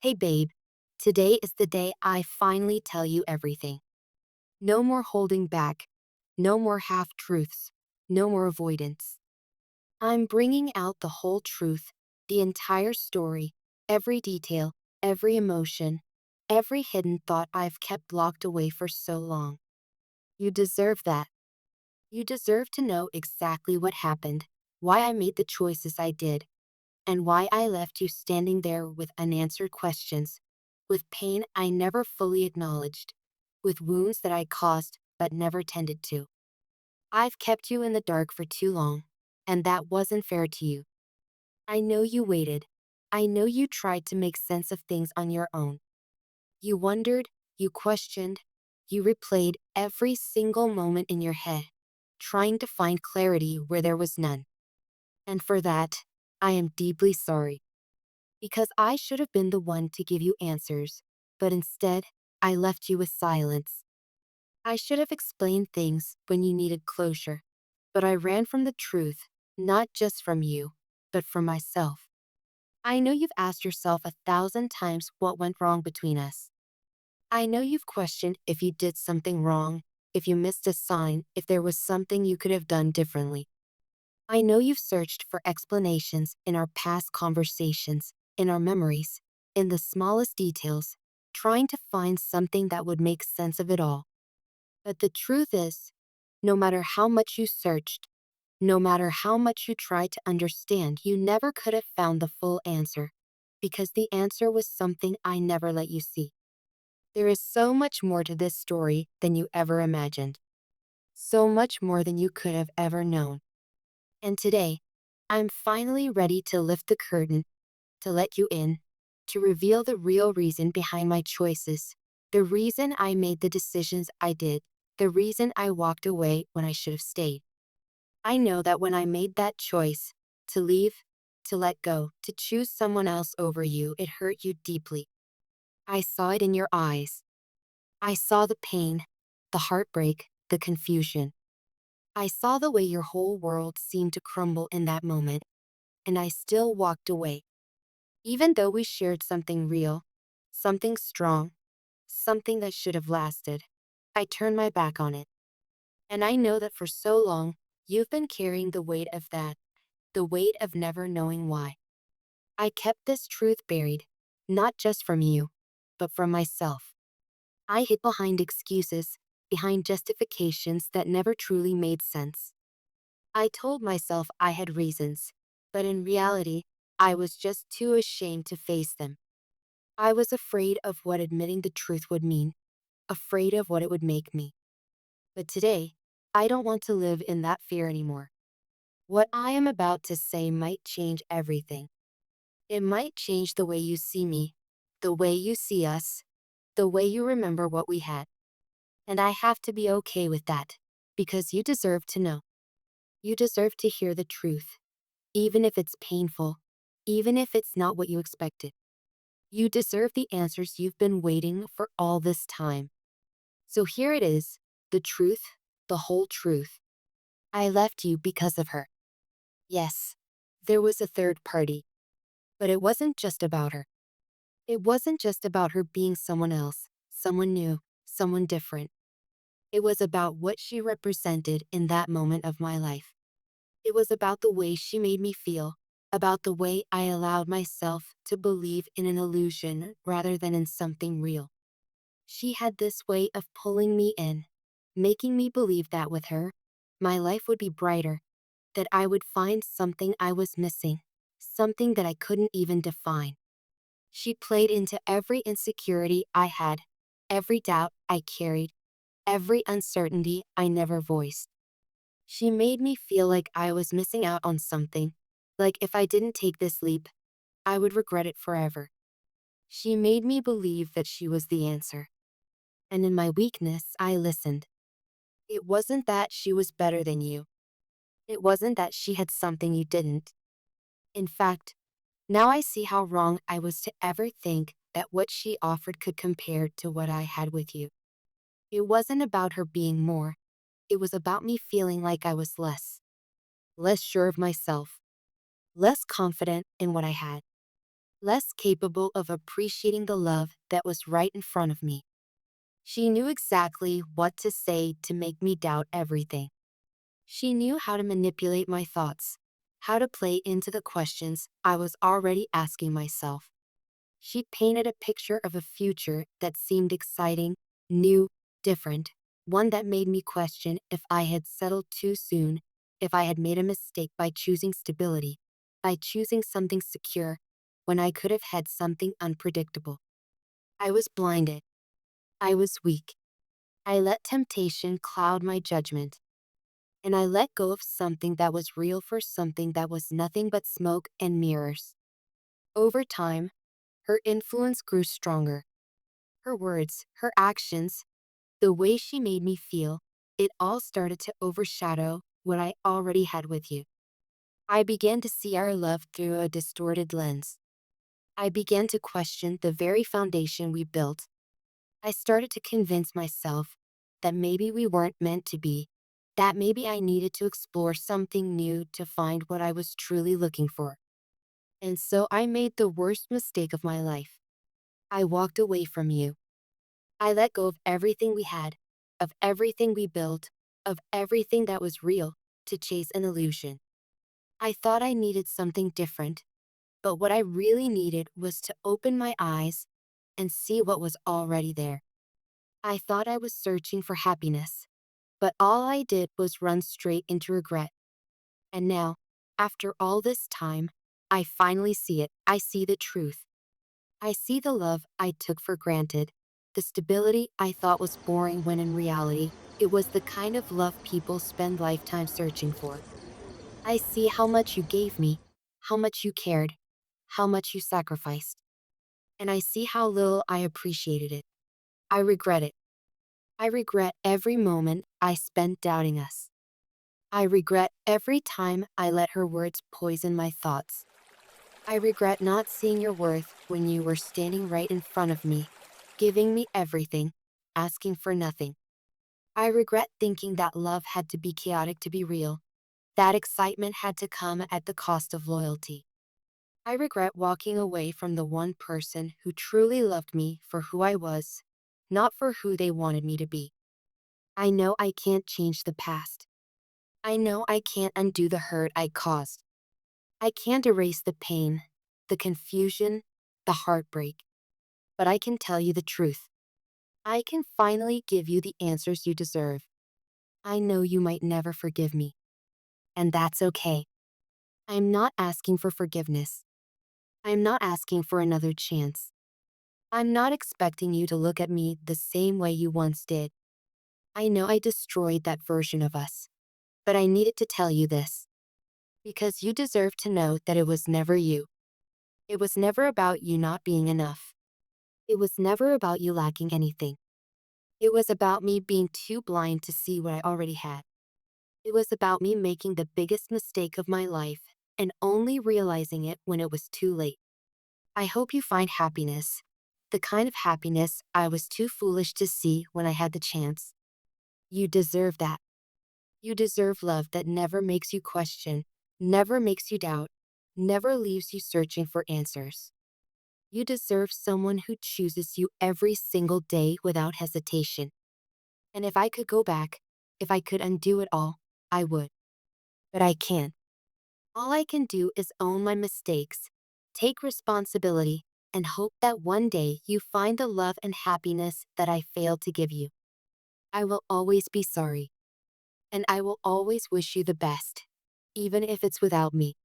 Hey babe, today is the day I finally tell you everything. No more holding back, no more half-truths, no more avoidance. I'm bringing out the whole truth, the entire story, every detail, every emotion, every hidden thought I've kept locked away for so long. You deserve that. You deserve to know exactly what happened, why I made the choices I did, and why I left you standing there with unanswered questions, with pain I never fully acknowledged, with wounds that I caused but never tended to. I've kept you in the dark for too long, and that wasn't fair to you. I know you waited. I know you tried to make sense of things on your own. You wondered, you questioned, you replayed every single moment in your head, trying to find clarity where there was none. And for that, I am deeply sorry. Because I should have been the one to give you answers, but instead, I left you with silence. I should have explained things when you needed closure, but I ran from the truth, not just from you, but from myself. I know you've asked yourself 1,000 times what went wrong between us. I know you've questioned if you did something wrong, if you missed a sign, if there was something you could have done differently. I know you've searched for explanations in our past conversations, in our memories, in the smallest details, trying to find something that would make sense of it all. But the truth is, no matter how much you searched, no matter how much you tried to understand, you never could have found the full answer, because the answer was something I never let you see. There is so much more to this story than you ever imagined, so much more than you could have ever known. And today, I'm finally ready to lift the curtain, to let you in, to reveal the real reason behind my choices, the reason I made the decisions I did, the reason I walked away when I should have stayed. I know that when I made that choice, to leave, to let go, to choose someone else over you, it hurt you deeply. I saw it in your eyes. I saw the pain, the heartbreak, the confusion. I saw the way your whole world seemed to crumble in that moment, and I still walked away. Even though we shared something real, something strong, something that should have lasted, I turned my back on it. And I know that for so long, you've been carrying the weight of that, the weight of never knowing why. I kept this truth buried, not just from you, but from myself. I hid behind excuses, behind justifications that never truly made sense. I told myself I had reasons, but in reality, I was just too ashamed to face them. I was afraid of what admitting the truth would mean, afraid of what it would make me. But today, I don't want to live in that fear anymore. What I am about to say might change everything. It might change the way you see me, the way you see us, the way you remember what we had. And I have to be okay with that, because you deserve to know. You deserve to hear the truth, even if it's painful, even if it's not what you expected. You deserve the answers you've been waiting for all this time. So here it is, the truth, the whole truth. I left you because of her. Yes, there was a third party, but it wasn't just about her. It wasn't just about her being someone else, someone new, someone different. It was about what she represented in that moment of my life. It was about the way she made me feel, about the way I allowed myself to believe in an illusion rather than in something real. She had this way of pulling me in, making me believe that with her, my life would be brighter, that I would find something I was missing, something that I couldn't even define. She played into every insecurity I had, every doubt I carried, every uncertainty I never voiced. She made me feel like I was missing out on something, like if I didn't take this leap, I would regret it forever. She made me believe that she was the answer. And in my weakness, I listened. It wasn't that she was better than you. It wasn't that she had something you didn't. In fact, now I see how wrong I was to ever think that what she offered could compare to what I had with you. It wasn't about her being more. It was about me feeling like I was less. Less sure of myself. Less confident in what I had. less capable of appreciating the love that was right in front of me. She knew exactly what to say to make me doubt everything. She knew how to manipulate my thoughts, how to play into the questions I was already asking myself. She painted a picture of a future that seemed exciting, new, different, one that made me question if I had settled too soon, if I had made a mistake by choosing stability, by choosing something secure, when I could have had something unpredictable. I was blinded. I was weak. I let temptation cloud my judgment, and I let go of something that was real for something that was nothing but smoke and mirrors. Over time, her influence grew stronger. Her words, her actions, the way she made me feel, it all started to overshadow what I already had with you. I began to see our love through a distorted lens. I began to question the very foundation we built. I started to convince myself that maybe we weren't meant to be, that maybe I needed to explore something new to find what I was truly looking for. And so I made the worst mistake of my life. I walked away from you. I let go of everything we had, of everything we built, of everything that was real, to chase an illusion. I thought I needed something different, but what I really needed was to open my eyes and see what was already there. I thought I was searching for happiness, but all I did was run straight into regret. And now, after all this time, I finally see it. I see the truth. I see the love I took for granted, the stability I thought was boring when in reality, it was the kind of love people spend lifetimes searching for. I see how much you gave me, how much you cared, how much you sacrificed. And I see how little I appreciated it. I regret it. I regret every moment I spent doubting us. I regret every time I let her words poison my thoughts. I regret not seeing your worth when you were standing right in front of me, giving me everything, asking for nothing. I regret thinking that love had to be chaotic to be real, that excitement had to come at the cost of loyalty. I regret walking away from the one person who truly loved me for who I was, not for who they wanted me to be. I know I can't change the past. I know I can't undo the hurt I caused. I can't erase the pain, the confusion, the heartbreak. But I can tell you the truth. I can finally give you the answers you deserve. I know you might never forgive me, and that's okay. I'm not asking for forgiveness. I'm not asking for another chance. I'm not expecting you to look at me the same way you once did. I know I destroyed that version of us, but I needed to tell you this, because you deserve to know that it was never you. It was never about you not being enough. It was never about you lacking anything. It was about me being too blind to see what I already had. It was about me making the biggest mistake of my life and only realizing it when it was too late. I hope you find happiness, the kind of happiness I was too foolish to see when I had the chance. You deserve that. You deserve love that never makes you question, never makes you doubt, never leaves you searching for answers. You deserve someone who chooses you every single day without hesitation. And if I could go back, if I could undo it all, I would. But I can't. All I can do is own my mistakes, take responsibility, and hope that one day you find the love and happiness that I failed to give you. I will always be sorry, and I will always wish you the best, even if it's without me.